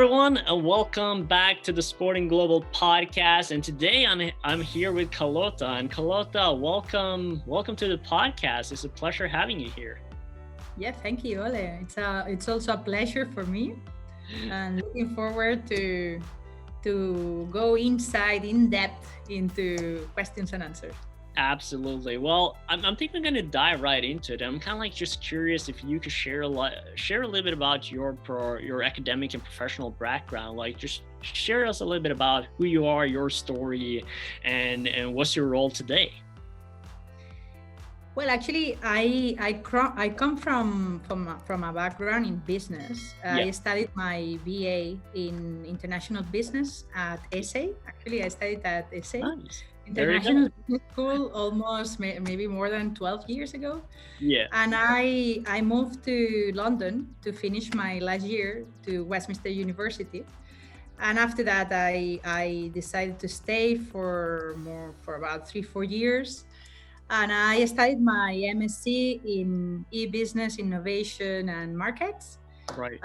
everyone, and welcome back to the Sporting Global podcast. And today I'm here with Carlota. And Carlota, welcome to the podcast. It's a pleasure having you here. Yeah, thank you, Ole. It's also a pleasure for me, and looking forward to go in depth into questions and answers. Absolutely. Well, I'm thinking I'm going to dive right into it. I'm kind of like just curious if you could share a little bit about your academic and professional background. Like, just share us a little bit about who you are, your story, and what's your role today. Well, actually, I come from a background in business. I studied my BA in international business at Esei. Actually, I studied at Esei. Nice. International Business School almost maybe more than 12 years ago. Yeah. And I moved to London to finish my last year to Westminster University. And after that, I decided to stay for about 3-4 years. And I studied my MSc in e-business, innovation, and markets. Right.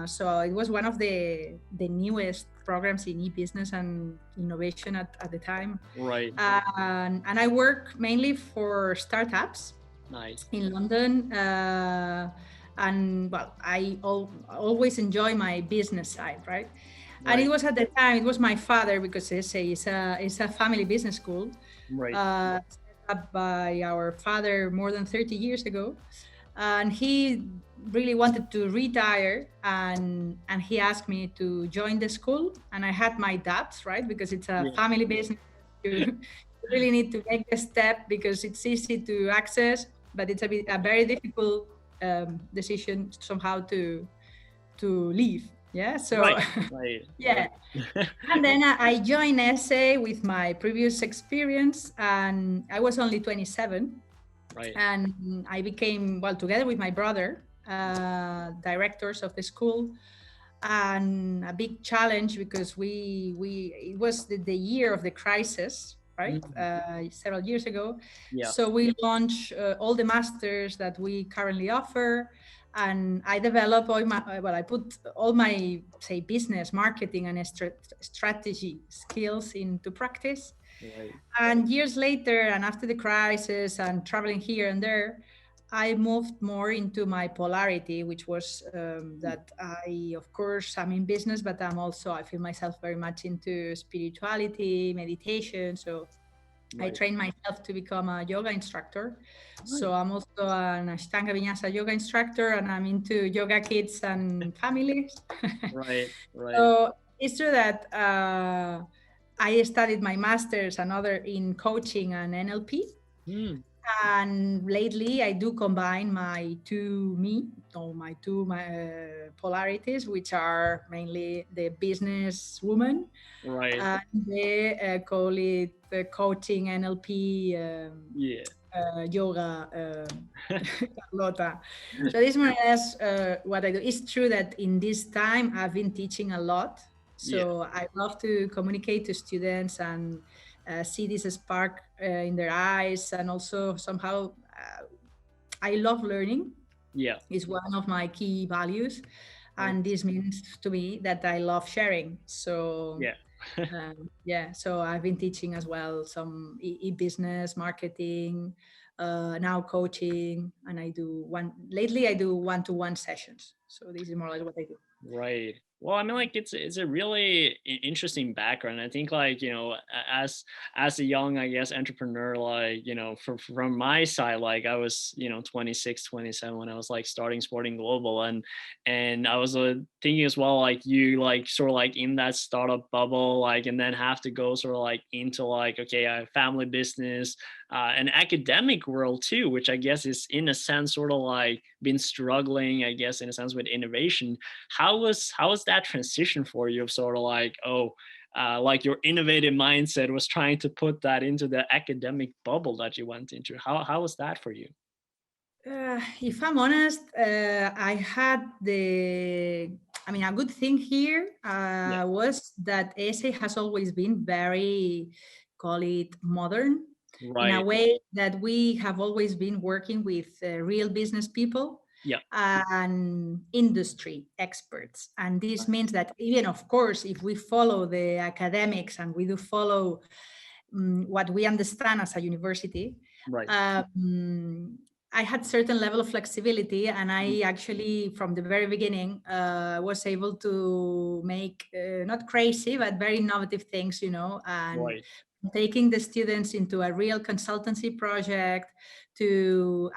So it was one of the newest programs in e-business and innovation at the time. Right. And I work mainly for startups. Nice. In London. And well, I always enjoy my business side, right? And it was at the time, it was my father, because Esei is a family business school. Right. Set up by our father more than 30 years ago. And he really wanted to retire, and he asked me to join the school. And I had my doubts, right? Because it's a family business. You really need to make the step because it's easy to access, but it's a very difficult decision somehow to leave. Yeah. So right. yeah. And then I joined Esei with my previous experience, and I was only 27. Right. And I became, together with my brother, directors of the school. And a big challenge because it was the year of the crisis, right? Mm-hmm. Several years ago. Yeah. So we launched all the masters that we currently offer. And I developed I put all my, say, business, marketing, and strategy skills into practice. Right. And years later, and after the crisis and traveling here and there, I moved more into my polarity, which was that of course, I'm in business, but I feel myself very much into spirituality, meditation. So I trained myself to become a yoga instructor. So I'm also an Ashtanga Vinyasa yoga instructor, and I'm into yoga kids and families. Right. So it's true that I studied my master's and other in coaching and NLP. And lately I do combine my two polarities, which are mainly the business woman. Right. And they call it the coaching NLP yoga Carlota. So this more or less what I do. It's true that in this time I've been teaching a lot. So I love to communicate to students and see this spark in their eyes. And also somehow I love learning. Yeah. It's one of my key values. And this means to me that I love sharing. So so I've been teaching as well some e-business, marketing, now coaching, and I do one-to-one sessions. So this is more or less what I do. Right. Well, I mean, like it's a really interesting background. I think, like, as a young, I guess, entrepreneur, like, from my side, like I was, 26, 27 when I was like starting Sporting Global, and I was thinking as well, like you, like sort of like in that startup bubble, like, and then have to go sort of like into like, okay, I have family business, an academic world too, which I guess is in a sense sort of like been struggling, I guess, in a sense with innovation. How was that transition for you of sort of like, like your innovative mindset was trying to put that into the academic bubble that you went into? How was that for you? If I'm honest, I had a good thing here was that Esei has always been very, call it modern, in a way that we have always been working with real business people. Yeah. and industry experts. And this means that even, of course, if we follow the academics and we do follow what we understand as a university, Right. um, I had certain level of flexibility, and I actually, from the very beginning, was able to make not crazy but very innovative things, and Right. taking the students into a real consultancy project to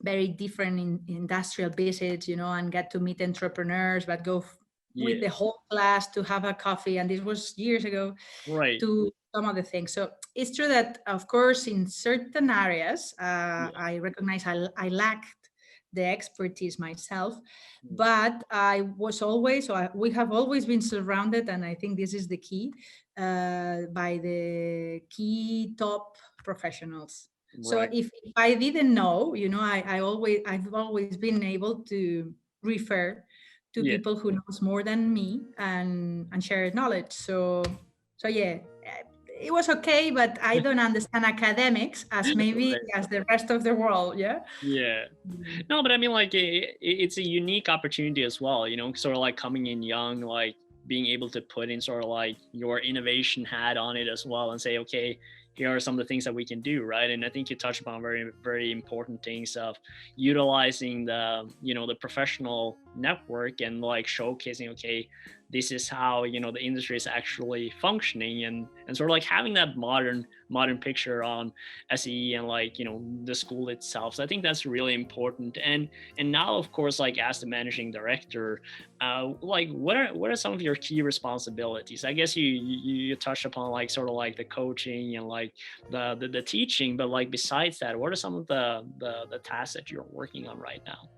very different industrial visits, and get to meet entrepreneurs, but go with Yeah. the whole class to have a coffee. And this was years ago, Right. to some other things. So it's true that, of course, in certain areas, Yeah. I recognize I lacked the expertise myself, Mm. but I was always, we have always been surrounded, and I think this is the key, by the key top professionals. So Right. if I didn't know, I've always been able to refer to Yeah. people who knows more than me, and share knowledge. So yeah, it was okay, but I don't understand academics as maybe Right. as the rest of the world. Yeah. Yeah. Mm. No, but I mean, like, it's a unique opportunity as well, sort of like coming in young, like being able to put in sort of like your innovation hat on it as well and say, okay, here are some of the things that we can do, right? And I think you touched upon very, very important things of utilizing the professional network and like showcasing, okay, this is how, the industry is actually functioning, and sort of like having that modern picture on SE and like the school itself. So I think that's really important. And now, of course, like as the managing director, like what are some of your key responsibilities? I guess you touched upon like sort of like the coaching and like the teaching, but like besides that, what are some of the tasks that you're working on right now?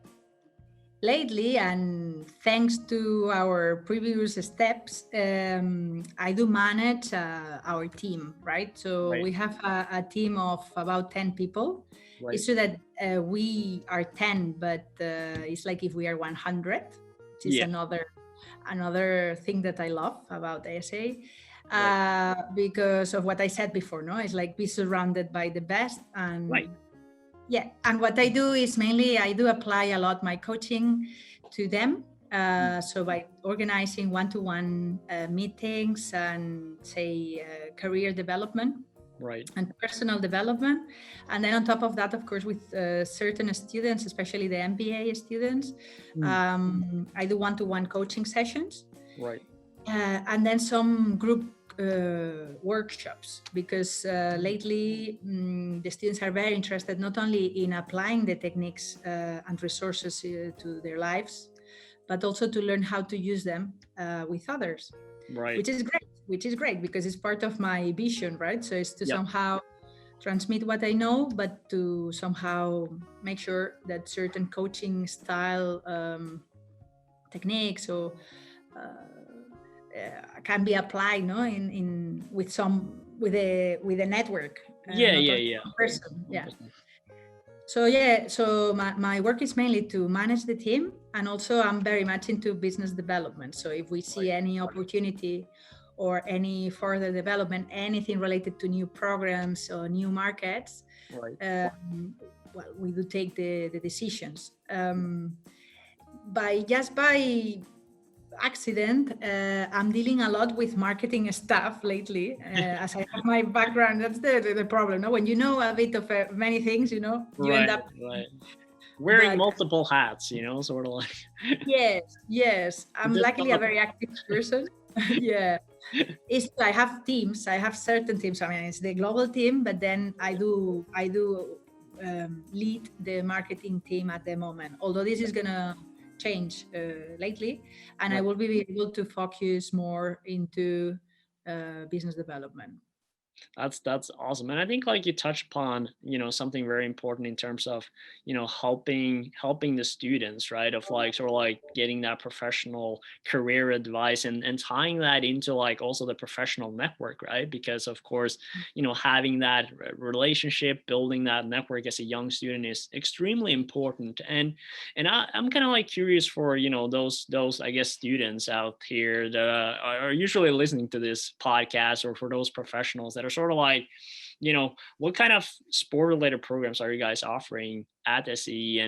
Lately, and thanks to our previous steps, I do manage our team, right? So Right. we have a team of about 10 people. Right. It's true that we are 10, but it's like if we are 100, which is Yeah. another thing that I love about Esei, Right. because of what I said before. No, it's like be surrounded by the best. Right. And yeah, and what I do is mainly I do apply a lot my coaching to them. Mm. So by organizing one-to-one meetings and say career development Right. and personal development, and then on top of that, of course, with certain students, especially the MBA students, Mm. I do one-to-one coaching sessions, Right. and then some group workshops, because lately the students are very interested not only in applying the techniques and resources to their lives, but also to learn how to use them with others, Right. which is great because it's part of my vision, right? So it's to Yep. somehow transmit what I know, but to somehow make sure that certain coaching style techniques or can be applied, no, in with a network, Yeah. not Yeah. only Yeah. one person. Yeah. 100%. So yeah, so my work is mainly to manage the team, and also I'm very much into business development. So if we see Right. any opportunity or any further development, anything related to new programs or new markets, Right. um, well, we do take the decisions. By accident, I'm dealing a lot with marketing stuff lately. As I have my background, that's the problem. No? When you know a bit of many things, you end Right. up. Right. Wearing But multiple hats, sort of like yes, I'm just luckily a very active person. Yeah, I have teams. I have certain teams. I mean, it's the global team, but then I do lead the marketing team at the moment. Although this is gonna change lately, and I right. will be able to focus more into business development. That's awesome. And I think like you touch upon, something very important in terms of, helping the students, right? Of like sort of like getting that professional career advice and tying that into like also the professional network, right? Because of course, having that relationship, building that network as a young student is extremely important. I'm kind of like curious for, those I guess students out here that are usually listening to this podcast, or for those professionals that are sort of like, what kind of sport related programs are you guys offering at SE,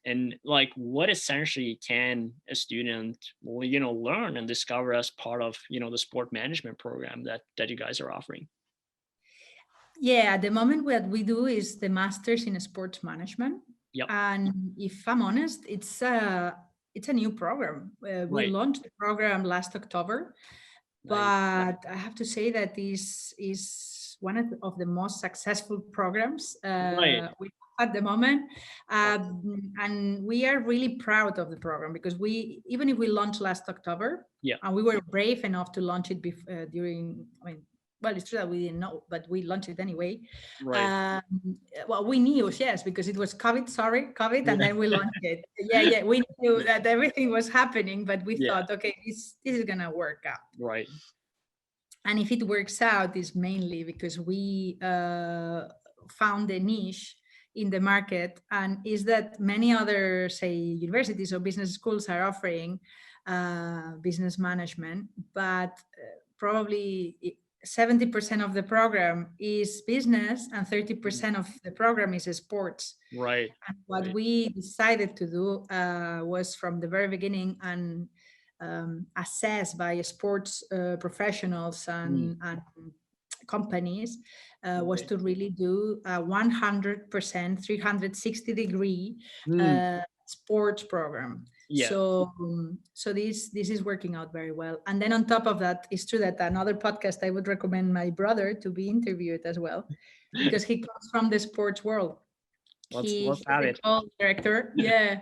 and like what essentially can a student, learn and discover as part of, the sport management program that you guys are offering? Yeah, at the moment what we do is the masters in sports management. Yep. And if I'm honest, it's a new program. We Right. launched the program last October, Nice. but I have to say that this is one of the most successful programs Right. we have at the moment. Awesome. And we are really proud of the program because even if we launched last October, Yeah. and we were brave enough to launch it during, I mean, well, it's true that we didn't know, but we launched it anyway. Right. Um, well, we knew, yes, because it was COVID, sorry, COVID, and Yeah. then we launched it. Yeah, yeah, we knew that everything was happening, but we Yeah. thought, okay, this is gonna work out. Right. And if it works out, is mainly because we found a niche in the market, and is that many other, say, universities or business schools are offering business management, but probably 70% of the program is business and Mm. 30% of the program is sports. Right. And what Right. we decided to do was from the very beginning and assessed by sports professionals Mm. and companies was Right. to really do a 100% 360-degree Mm. sports program. Yeah. So this is working out very well. And then on top of that, it's true that another podcast I would recommend my brother to be interviewed as well, because he comes from the sports world. Let's He's have the it. co-director, yeah,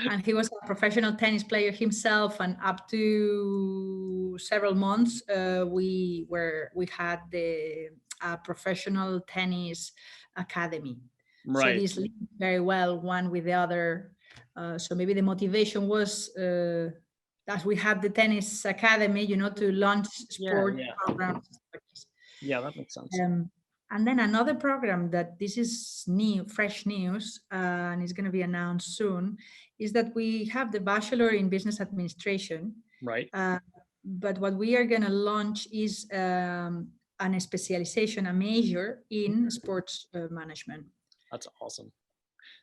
and he was a professional tennis player himself. And up to several months, we had the professional tennis academy. So Right. these link very well one with the other. So maybe the motivation was that we had the tennis academy, to launch Yeah. sport Yeah. programs. Yeah. That makes sense. Um, and then another program that this is new, fresh news, and is going to be announced soon, is that we have the Bachelor in Business Administration. Right. Uh, but what we are going to launch is an specialization, a major in sports management. That's awesome.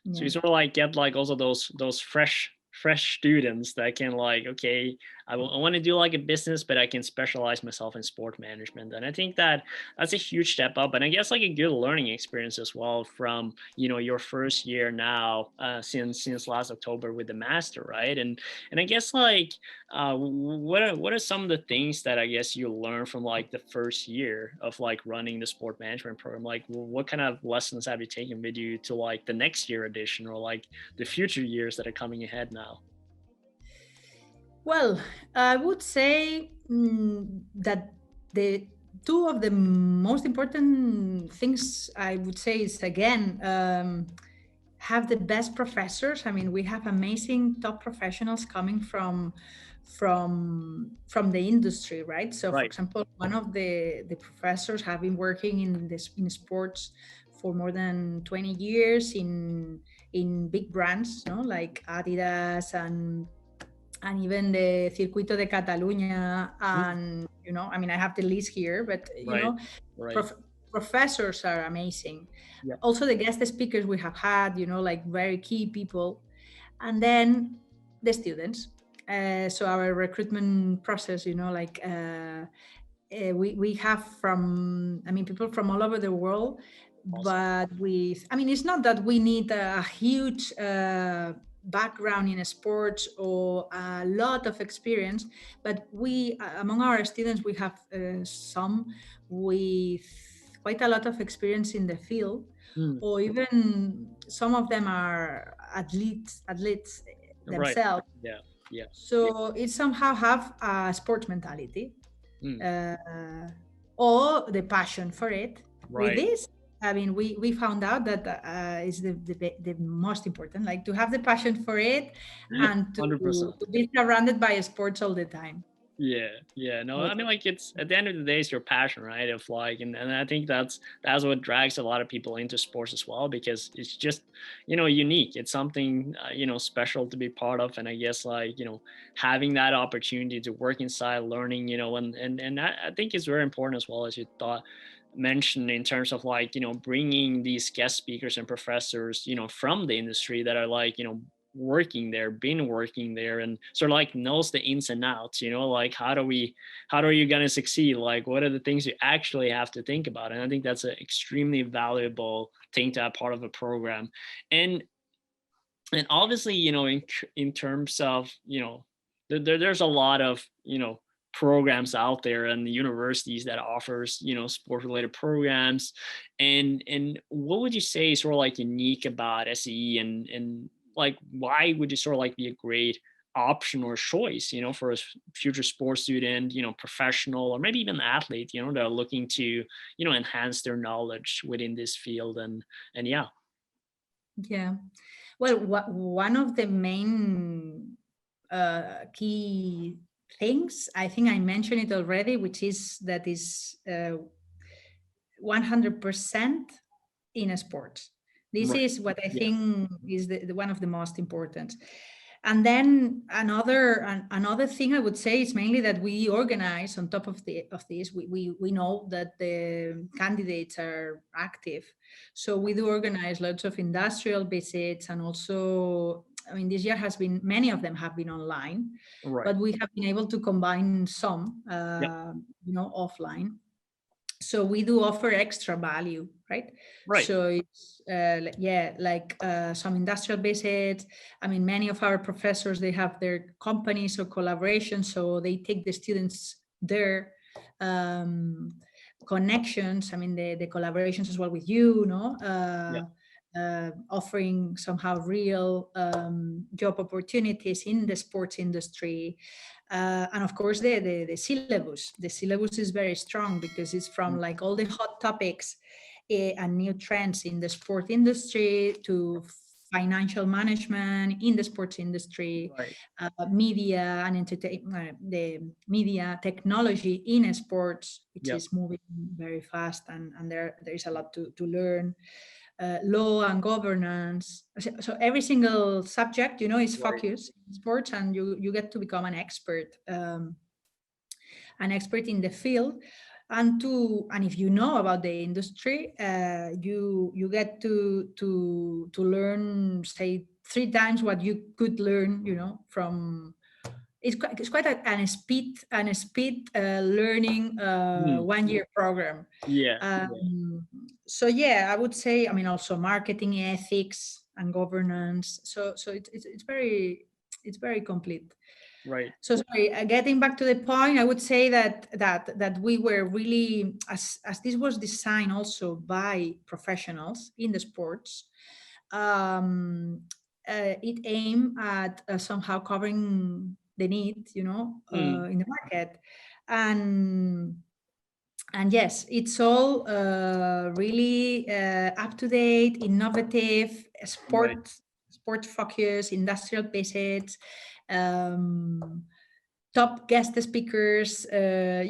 So Yeah. you sort of like get like also those fresh students that can like, okay, I want to do like a business, but I can specialize myself in sport management. And I think that's a huge step up, and I guess like a good learning experience as well from, your first year now, since last October with the master, right? And I guess like, what are some of the things that I guess you learned from like the first year of like running the sport management program? Like, what kind of lessons have you taken with you to like the next year edition, or like the future years that are coming ahead now? Well, I would say that the two of the most important things I would say is, again, have the best professors. I mean, we have amazing top professionals coming from the industry, right? So, for Right. example, one of the professors have been working in sports for more than 20 years in big brands, like Adidas and even the Circuito de Catalunya. Mm. And I mean, I have the list here, but Right. Right. professors are amazing. Yeah. Also the guest speakers we have had, like very key people. And then the students. So our recruitment process, we have people from all over the world. Awesome. But it's not that we need a huge background in sports or a lot of experience, but we among our students we have some with quite a lot of experience in the field, Mm. or even some of them are athletes Right. themselves. Yeah. Yeah. So it somehow have a sports mentality, Mm. uh, or the passion for it. With Right. this, we found out that is the most important, like to have the passion for it and to, 100%. to be surrounded by sports all the time. Yeah, yeah. No, I But mean, like it's at the end of the day, it's your passion, right? Of like, and I think that's what drags a lot of people into sports as well, because it's just, unique. It's something, special to be part of, and I guess like, having that opportunity to work inside, learning, and I think it's very important as well, as you thought, mentioned in terms of like, bringing these guest speakers and professors, from the industry that are like, working there, been working there, and sort of like knows the ins and outs, like how are you going to succeed? Like, what are the things you actually have to think about? And I think that's an extremely valuable thing to have part of a program. And obviously, in terms of, there's a lot of, programs out there and the universities that offers, sport related programs. And what would you say is sort of like unique about SE, and like why would you sort of like be a great option or choice, for a future sports student, professional, or maybe even athlete, that are looking to, enhance their knowledge within this field? And yeah. Yeah. Well, one of the main key things, I think I mentioned it already, which is that is 100% in sports. This Right. is what I Yeah. think is the one of the most important. And then another thing I would say is mainly that we organize on top of this. We know that the candidates are active, so we do organize lots of industrial visits, and also, I mean, this year has been, many of them have been online, Right. but we have been able to combine some, Yeah. offline. So we do offer extra value, right? Right. So it's like some industrial visits. I mean, many of our professors, they have their companies or collaborations, so they take the students there. um, Connections, I mean, the collaborations as well with you, no, Yeah. offering somehow real job opportunities in the sports industry. And of course, the syllabus. The syllabus is very strong because it's from Mm. like all the hot topics and new trends in the sport industry to financial management in the sports industry, Right. media and entertainment, the media technology in sports, which Yeah. is moving very fast, and there is a lot to learn. Law and governance. So every single subject, is Right. focused in sports, and you get to become an expert in the field. And if you know about the industry, you get to learn, say, three times what you could learn, from. It's quite an speed learning Mm. 1 year program. Yeah. Yeah. So yeah, I would say, I mean, also marketing ethics and governance. So it's very complete. Right. So sorry, getting back to the point, I would say that we were really, as this was designed also by professionals in the sports. um, it aimed at somehow covering the need, Mm. in the market. And and yes, it's all really up to date, innovative, Right. sport focus, industrial visits, um, top guest speakers.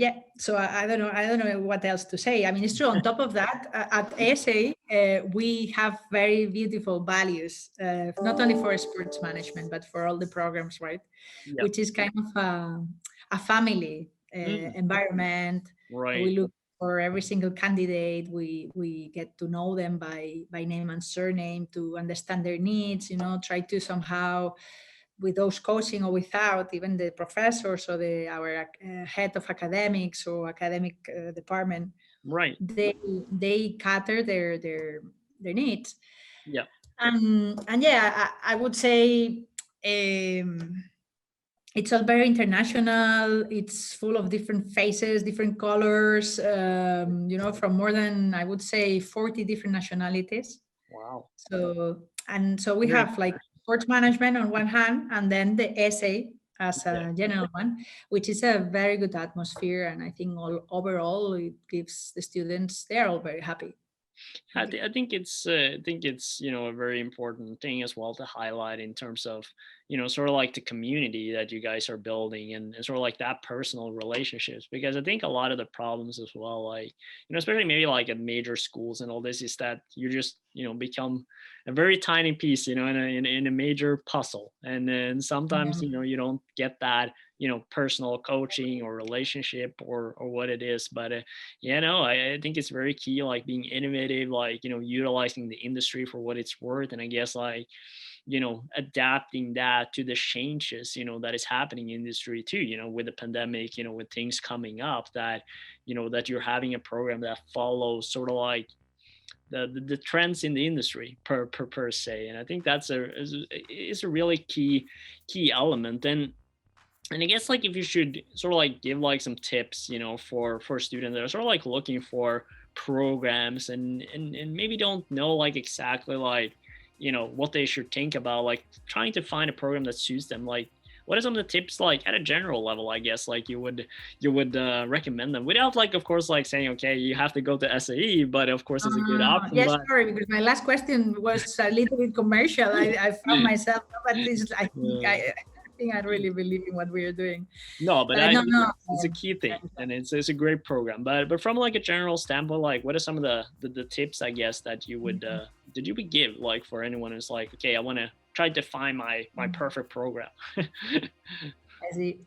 Yeah, so I don't know what else to say. I mean, it's true. On top of that, at Esei, we have very beautiful values, not only for sports management but for all the programs, right? Yeah. Which is kind of a family Mm. environment. Right. We look for every single candidate. We get to know them by name and surname to understand their needs. Try to somehow, with those coaching or without, even the professors or our head of academics or academic department, Right. they cater their needs. Yeah. And yeah, I would say, um, it's all very international. It's full of different faces, different colors, from more than, I would say, 40 different nationalities. Wow. So we Very have like sports management on one hand, and then the essay as yeah. a general one, which is a very good atmosphere. And I think overall it gives the students, they're all very happy, I, really. I think it's a very important thing as well to highlight in terms of sort of like the community that you guys are building, and sort of like that personal relationships, because I think a lot of the problems as well, like especially maybe like at major schools and all this, is that you just become a very tiny piece in a major puzzle, and then sometimes Yeah. you don't get that personal coaching or relationship or what it is. But I think it's very key, like being innovative, like utilizing the industry for what it's worth, and I guess like adapting that to the changes that is happening in industry too, with the pandemic, with things coming up, that that you're having a program that follows sort of like the trends in the industry per se. And I think that's is a really key element. And I guess like if you should sort of like give like some tips, for students that are sort of like looking for programs, and maybe don't know like exactly like what they should think about, like trying to find a program that suits them. Like, what are some of the tips, like at a general level, I guess, like you would recommend them, without like of course like saying okay you have to go to SAE, but of course it's a good option. Yes, But sorry, because my last question was a little bit commercial. I found myself, but this, I think I really believe in what we are doing. No, but No, no. it's a key thing, and it's a great program. But from like a general standpoint, like what are some of the tips, I guess, that you would give, like for anyone who's like, okay, I want to try to find my perfect program. I see.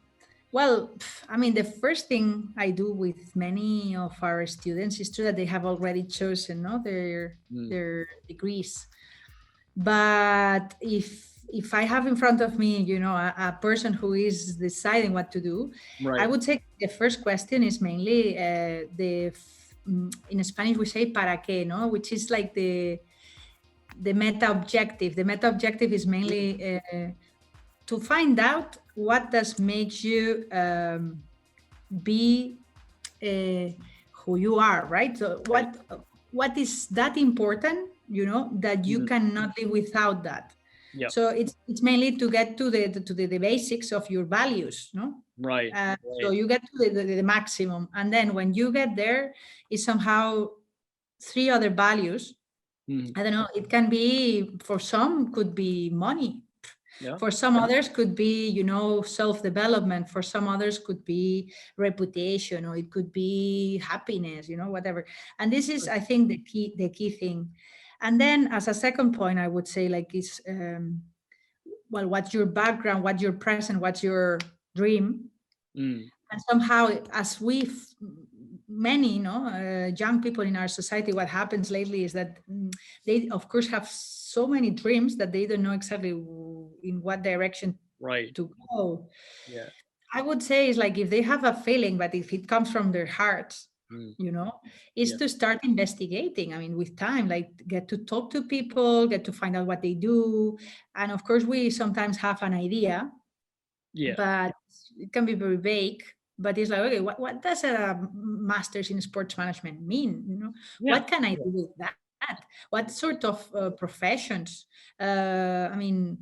Well, I mean, the first thing I do with many of our students is true that they have already chosen, no, Mm, their degrees. But if I have in front of me, a person who is deciding what to do, I right. would say the first question is mainly in Spanish we say para qué, no, which is like the meta objective. The meta objective is mainly to find out what does make you be who you are, right? So Right. what is that important, that you Mm, cannot live without that. yep. So it's mainly to get to the basics of your values, no? Right. So Right. you get to the maximum, and then when you get there, is somehow three other values. Mm, I don't know. It can be, for some could be money. yeah. For some others could be, self-development. For some others could be reputation, or it could be happiness, whatever. And this is, I think, the key thing. And then as a second point, I would say like is, well, what's your background, what's your present, what's your dream? Mm, And somehow, as many young people in our society, what happens lately is that they of course have so many dreams that they don't know exactly in what direction right. to go. Yeah. I would say is like if they have a feeling, but if it comes from their hearts, Mm, is yeah. to start investigating. I mean, with time, like get to talk to people, get to find out what they do. And of course we sometimes have an idea, Yeah. but it can be very vague. But it's like, okay, what does a master's in sports management mean? Yeah. What can I do with that? What sort of professions? I mean,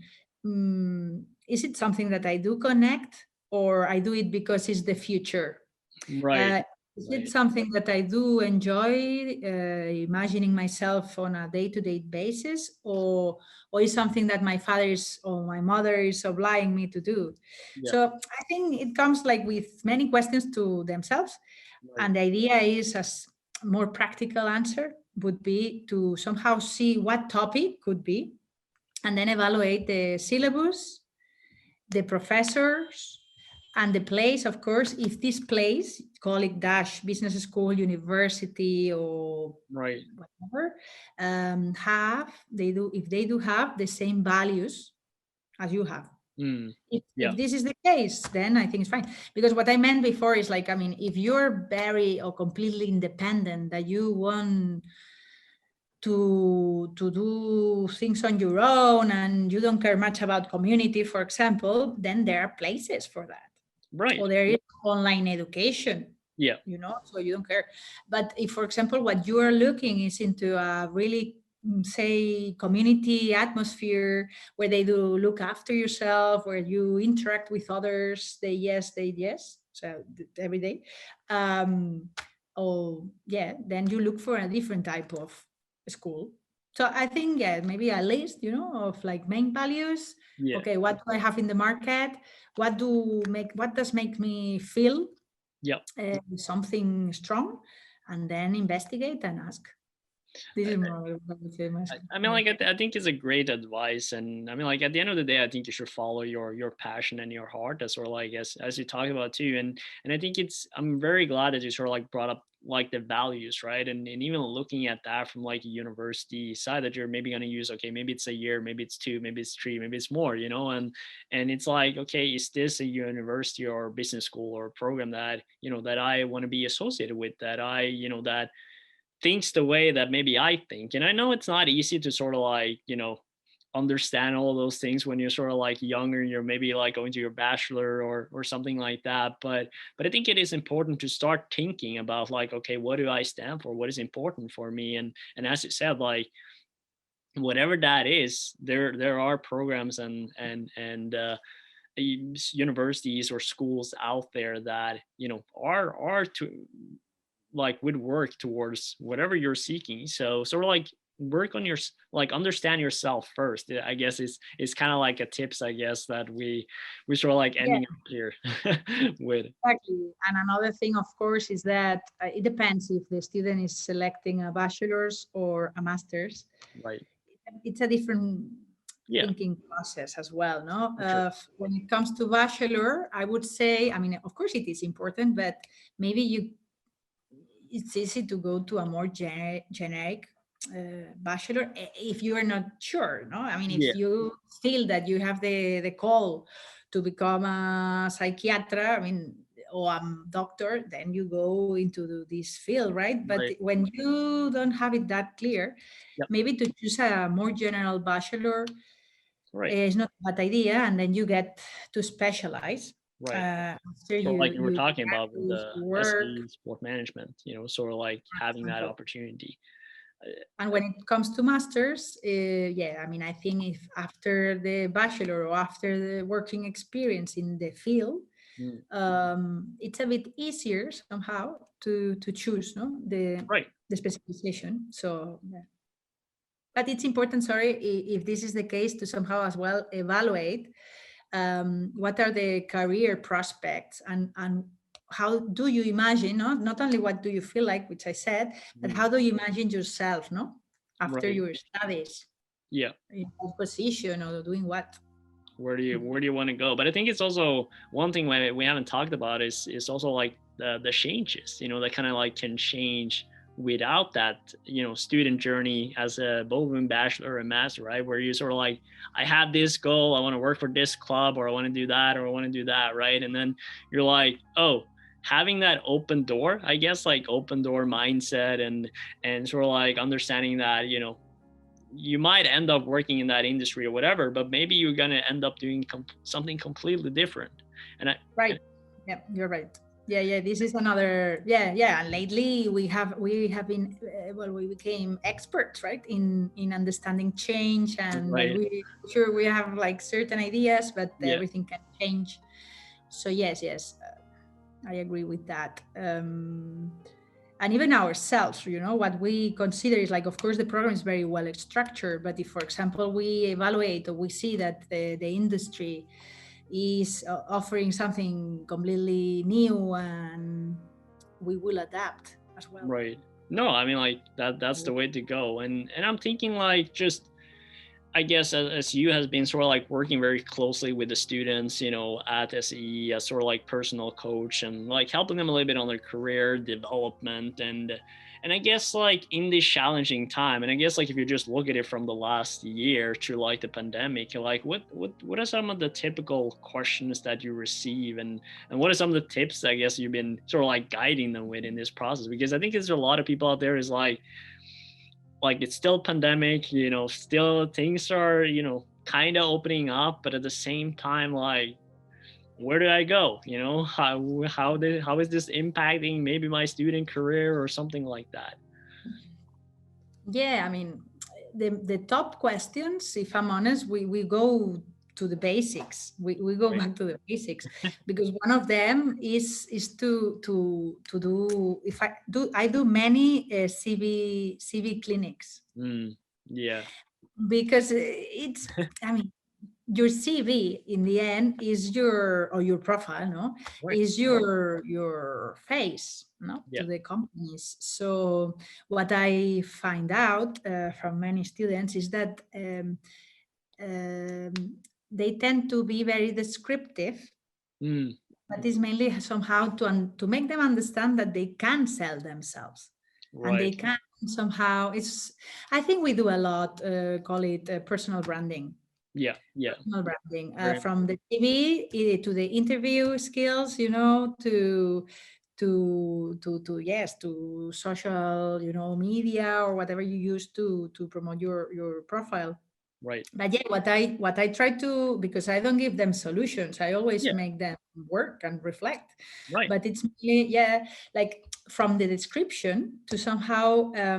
is it something that I do connect, or I do it because it's the future? Right. Uh, is it Right. something that I do enjoy imagining myself on a day-to-day basis, or is something that my father is or my mother is obliging me to do? Yeah. So I think it comes like with many questions to themselves, Right. and the idea is, as more practical answer would be to somehow see what topic could be, and then evaluate the syllabus, the professors, and the place, of course. If this place, call it dash business school, university, or Right. whatever, have they do if they do have the same values as you have. Mm, If yeah. this is the case, then I think it's fine. Because what I meant before is like, I mean, if you're very or completely independent, that you want to do things on your own and you don't care much about community, for example, then there are places for that. Right. Or there is online education, Yeah. so you don't care. But if, for example, what you are looking is into a really, say, community atmosphere where they do look after yourself, where you interact with others, they yes, so every day. Um, oh, yeah, then you look for a different type of school. So I think, yeah, maybe a list, of like main values. Yeah. Okay, what do I have in the market? What does make me feel Yeah. something strong, and then investigate and ask. This is more what I would say myself. I mean, Yeah. like, I think it's a great advice, and I mean, like, at the end of the day, I think you should follow your passion and your heart. That's sort of like as you talk about too, and I think I'm very glad that you sort of like brought up like the values, right? And even looking at that from like a university side that you're maybe going to use. Okay, maybe it's a year, maybe it's two, maybe it's three, maybe it's more, and it's like, okay, is this a university or business school or program that that I want to be associated with, that I that thinks the way that maybe I think. And I know it's not easy to sort of like, understand all those things when you're sort of like younger, you're maybe like going to your bachelor or something like that. But I think it is important to start thinking about like, okay, what do I stand for? What is important for me? And as you said, like whatever that is, there are programs and universities or schools out there that are to like would work towards whatever you're seeking. So sort of like work on your like understand yourself first. I guess is kind of like a tips, I guess, that we sort of like Yeah, ending up here with. exactly. And another thing, of course, is that it depends if the student is selecting a bachelor's or a master's. Right. It's a different Yeah, thinking process as well, no? for sure. When it comes to bachelor, I would say, I mean, of course it is important, but maybe it's easy to go to a more generic bachelor if you are not sure, no? I mean, Yeah, if you feel that you have the call to become a psychiatrist, I mean, or a doctor, then you go into this field, right? But right. when you don't have it that clear, Yep. maybe to choose a more general bachelor Right. is not a bad idea, and then you get to specialize Right. after So like you were you talking about with practice, the you work. SE sport management, sort of like having that opportunity. And when it comes to masters, yeah, I mean, I think if after the bachelor or after the working experience in the field, Mm, it's a bit easier somehow to choose, no, right. the specialization. So, yeah. But it's important, sorry, if this is the case, to somehow as well evaluate what are the career prospects, and how do you imagine, no? Not only what do you feel like, which I said, but Mm, how do you imagine yourself, no, after right. your studies, Yeah. in what position or doing what. Where do you want to go? But I think it's also one thing we haven't talked about is also like the changes, that kind of like can change without that, student journey as a both in bachelor and master, right? Where you sort of like, I have this goal, I want to work for this club, or I want to do that, or I want to do that, right? And then you're like, oh, having that open door, I guess, like open door mindset, and sort of like understanding that, you might end up working in that industry or whatever, but maybe you're going to end up doing something completely different. And I, Right. and, Yeah, you're right. Yeah, yeah. This is another. Yeah, yeah. And lately we have been well, we became experts, right, in understanding change, and well, right. we sure we have like certain ideas, but Yeah. everything can change. So yes, yes, I agree with that. And even ourselves, what we consider is like, of course, the program is very well structured, but if, for example, we evaluate or we see that the industry is offering something completely new, and we will adapt as well. Right. No, I mean, like that's the way to go. And I'm thinking like, just I guess as you has been sort of like working very closely with the students, at SE as sort of like personal coach, and like helping them a little bit on their career development, and I guess like in this challenging time, and I guess like if you just look at it from the last year to like the pandemic, like what are some of the typical questions that you receive, and what are some of the tips I guess you've been sort of like guiding them with in this process? Because I think there's a lot of people out there is like it's still pandemic, still things are, kind of opening up, but at the same time, like, where do I go? How is this impacting maybe my student career or something like that? Yeah, I mean, the top questions, if I'm honest, we go to the basics. We go Right. back to the basics, because one of them is to do, if I do many CV clinics, Mm, yeah. because it's, I mean, your CV in the end is your, or your profile, no, Right. is your face. no, to Yeah. the companies. So what I find out from many students is that um, they tend to be very descriptive, Mm, but it's mainly somehow to make them understand that they can sell themselves, and they right. can somehow. It's I think we do a lot. Call it personal branding. Yeah. Yeah. Personal branding, Very from important. the TV to the interview skills, to yes, to social, media, or whatever you use to promote your profile. Right. But yeah, what I try to, because I don't give them solutions, I always Yeah. make them work and reflect. Right. But it's mainly, yeah, like from the description to somehow I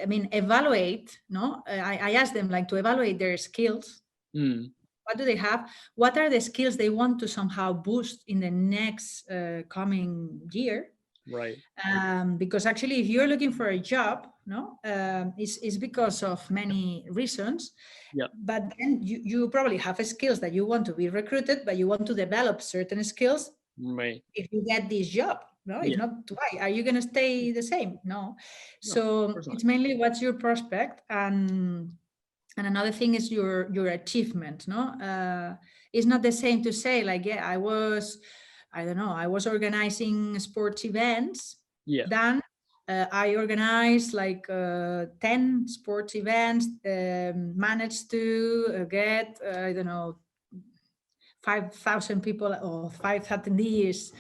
mean, evaluate, no, I ask them like to evaluate their skills. Mm, What do they have? What are the skills they want to somehow boost in the next coming year? right. Because actually, if you're looking for a job, no, it's because of many reasons. Yep. But then you probably have skills that you want to be recruited, but you want to develop certain skills Right. if you get this job. No, if Yeah. not, why are you going to stay the same? No. No, of So course not. it's mainly what's your prospect, and another thing is your achievement. No, it's not the same to say like, yeah, I don't know, I was organizing sports events. Yeah. Then I organized like 10 sports events, managed to get I don't know, 5,000 people or five attendees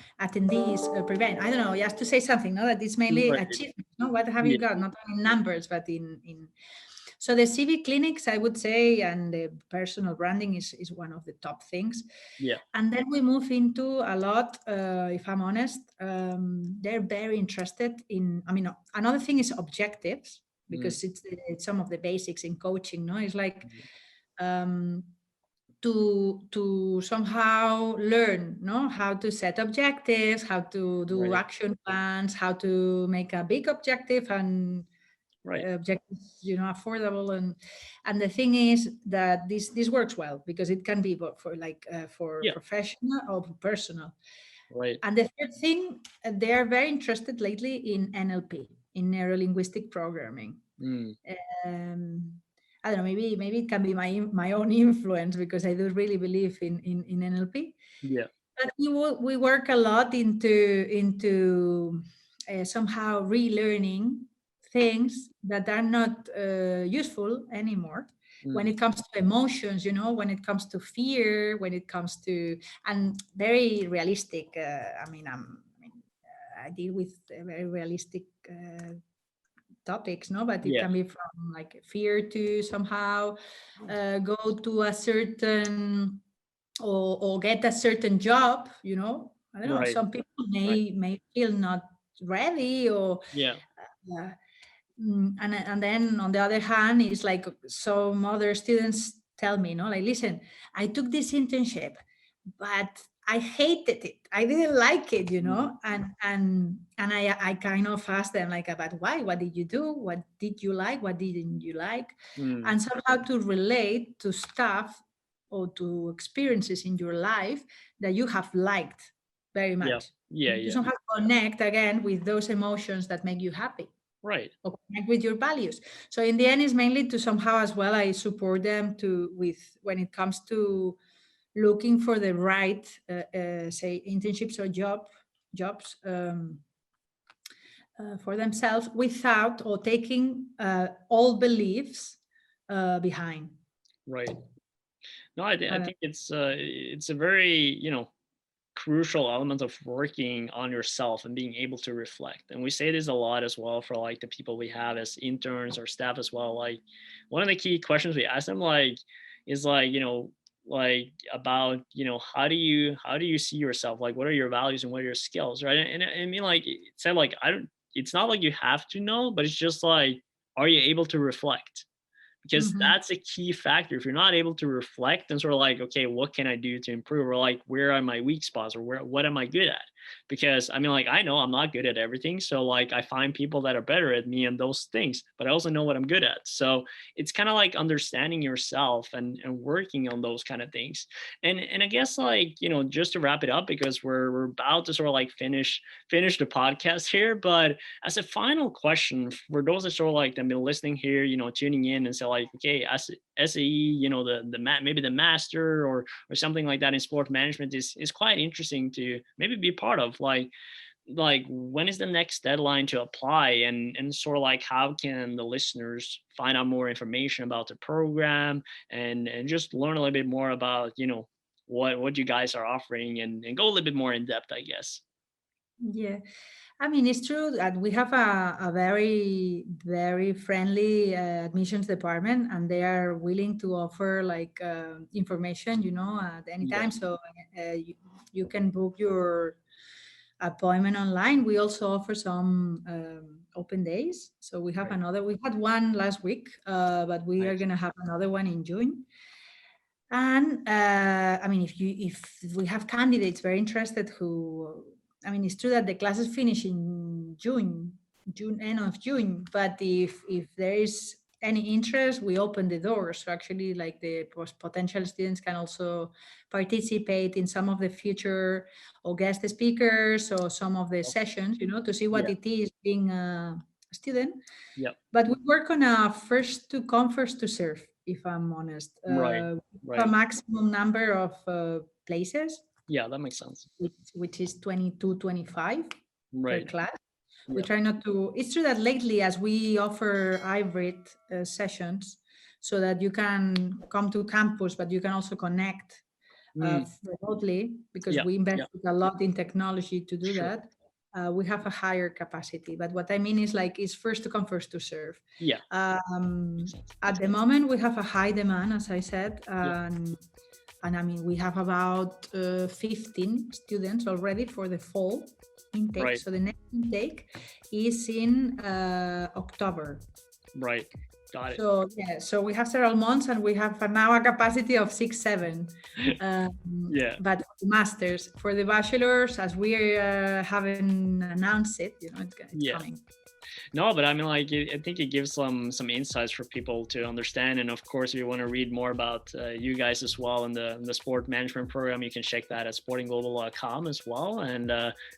prevent. I don't know, just to say something, no, that it's mainly Right. achievement. No, what have you Yeah. got? Not only numbers, but in so the CV clinics, I would say, and the personal branding is one of the top things. Yeah. And then we move into a lot, if I'm honest, they're very interested in, I mean, another thing is objectives, Mm, because it's some of the basics in coaching, no? It's like mm, um, to somehow learn, no, how to set objectives, how to do right. action plans, how to make a big objective and Right. objectives, affordable. And the thing is that this works well because it can be both for like for Yeah. professional or personal. Right. And the third thing, they are very interested lately in NLP, in neuro linguistic programming. Mm, um, I don't know, maybe it can be my own influence, because I do really believe in NLP. yeah. But we work a lot into somehow relearning things that are not useful anymore when Mm, it comes to emotions, when it comes to fear, when it comes to, and very realistic. I deal with very realistic topics, no, but it yeah. can be from like fear to somehow go to a certain, or get a certain job. I don't know, Right. some people Right. may feel not ready, or Yeah. uh, and then on the other hand, it's like some other students tell me, like, listen, I took this internship, but I hated it. I didn't like it, Mm, and I kind of asked them like, about why? What did you do? What did you like? What didn't you like? mm, And somehow to relate to stuff or to experiences in your life that you have liked very yeah. much. Yeah. To Yeah. somehow connect again with those emotions that make you happy, Right. or connect with your values. So in the end, it's mainly to somehow as well, I support them to with when it comes to looking for the right, say, internships or jobs for themselves, without or taking all beliefs behind. Right. No, I Uh, think it's a very, crucial element of working on yourself and being able to reflect. And we say this a lot as well for like the people we have as interns or staff as well. Like one of the key questions we ask them like is like, like about, how do you see yourself? Like what are your values and what are your skills? Right. And I mean like it said like I don't it's not like you have to know, but it's just like, are you able to reflect? Because mhm. that's a key factor. If you're not able to reflect and sort of like, okay, what can I do to improve? Or like, where are my weak spots or what am I good at? because I mean, like, I know I'm not good at everything. So like I find people that are better at me in those things, but I also know what I'm good at. So it's kind of like understanding yourself and working on those kind of things. And I guess, like, just to wrap it up, because we're about to sort of like finish the podcast here, but as a final question for those that sort of like that been listening here, tuning in and say like, okay, as SAE, maybe the master or something like that in sport management is quite interesting to maybe be part of. Like when is the next deadline to apply, and sort of like how can the listeners find out more information about the program and just learn a little bit more about what you guys are offering, and go a little bit more in depth, I guess. Yeah, I mean, it's true that we have a very, very friendly admissions department, and they are willing to offer like information, at any Yeah. time. So you can book your appointment online. We also offer some open days. So Right. we had one last week, but we are Nice. going to have another one in June. And I mean, if we have candidates very interested who, I mean, it's true that the classes finish in June, end of June. But if there is any interest, we open the doors. So actually, like the potential students can also participate in some of the future or guest speakers or some of the sessions, to see what Yeah. it is being a student. Yep. But we work on a first to come, first to serve, if I'm honest. Right. A Right. maximum number of places, Yeah, that makes sense. which is 22, 25 per Right. class. We Yep. try not to, it's true that lately, as we offer hybrid sessions, so that you can come to campus, but you can also connect Mm, remotely, because yeah. we Yeah. invested a lot in technology to do Sure. that. We have a higher capacity, but what I mean is like it's first to come, first to serve. Yeah. Makes sense. At the moment, we have a high demand, as I said, Yeah. and I mean we have about 15 students already for the fall intake. Right. So the next intake is in October. Right. Got it. So yeah, so we have several months, and we have now a capacity of 6, 7. Yeah. But masters, for the bachelors, as we haven't announced it, it's Yeah. coming. No, but I mean, like, I think it gives some insights for people to understand. And of course, if you want to read more about you guys as well in the sport management program, you can check that at sportingglobal.com as well, and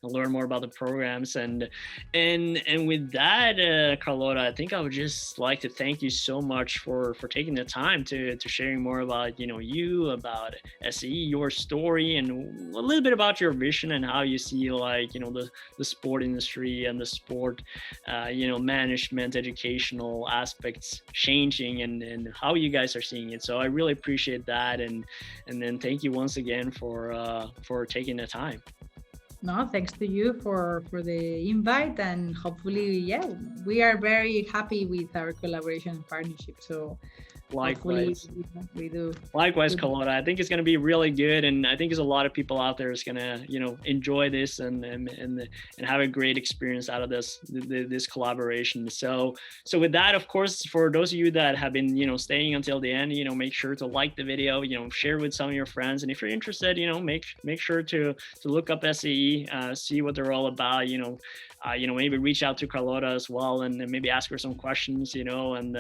learn more about the programs. And with that, Carlota, I think I would just like to thank you so much for taking the time to sharing more about you, about SE, your story, and a little bit about your vision and how you see like the sport industry and the sport management, educational aspects changing, and how you guys are seeing it. So I really appreciate that, and then thank you once again for taking the time. No, thanks to you for the invite, and hopefully, yeah, we are very happy with our collaboration and partnership. So hopefully Likewise. we do. Likewise, Good. Carlota. I think it's going to be really good, and I think there's a lot of people out there is going to, enjoy this and have a great experience out of this collaboration. So with that, of course, for those of you that have been, staying until the end, make sure to like the video, share with some of your friends, and if you're interested, make sure to look up SAE, see what they're all about. Maybe reach out to Carlota as well, and maybe ask her some questions, and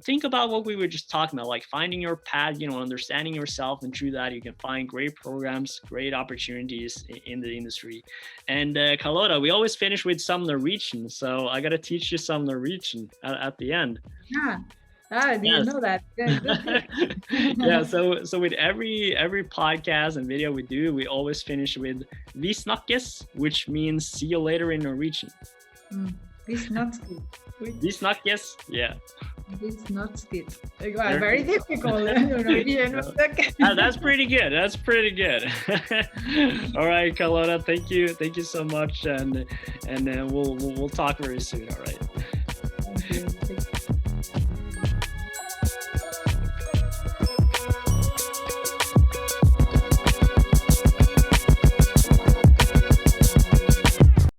think about what we were just talking about, like finding your path, understanding yourself, and through that you can find great programs, great opportunities in the industry. And Carlota, we always finish with some Norwegian, so I got to teach you some Norwegian at the end. Yeah. I didn't know that. Good. Yeah, so with every podcast and video we do, we always finish with "Vi snakkes," which means "see you later" in Norwegian. This not good. Vi snakkes, yeah. This not good. Very difficult. That's pretty good. That's pretty good. All right, Carlota, thank you so much, and we'll talk very soon. All right. Thank you.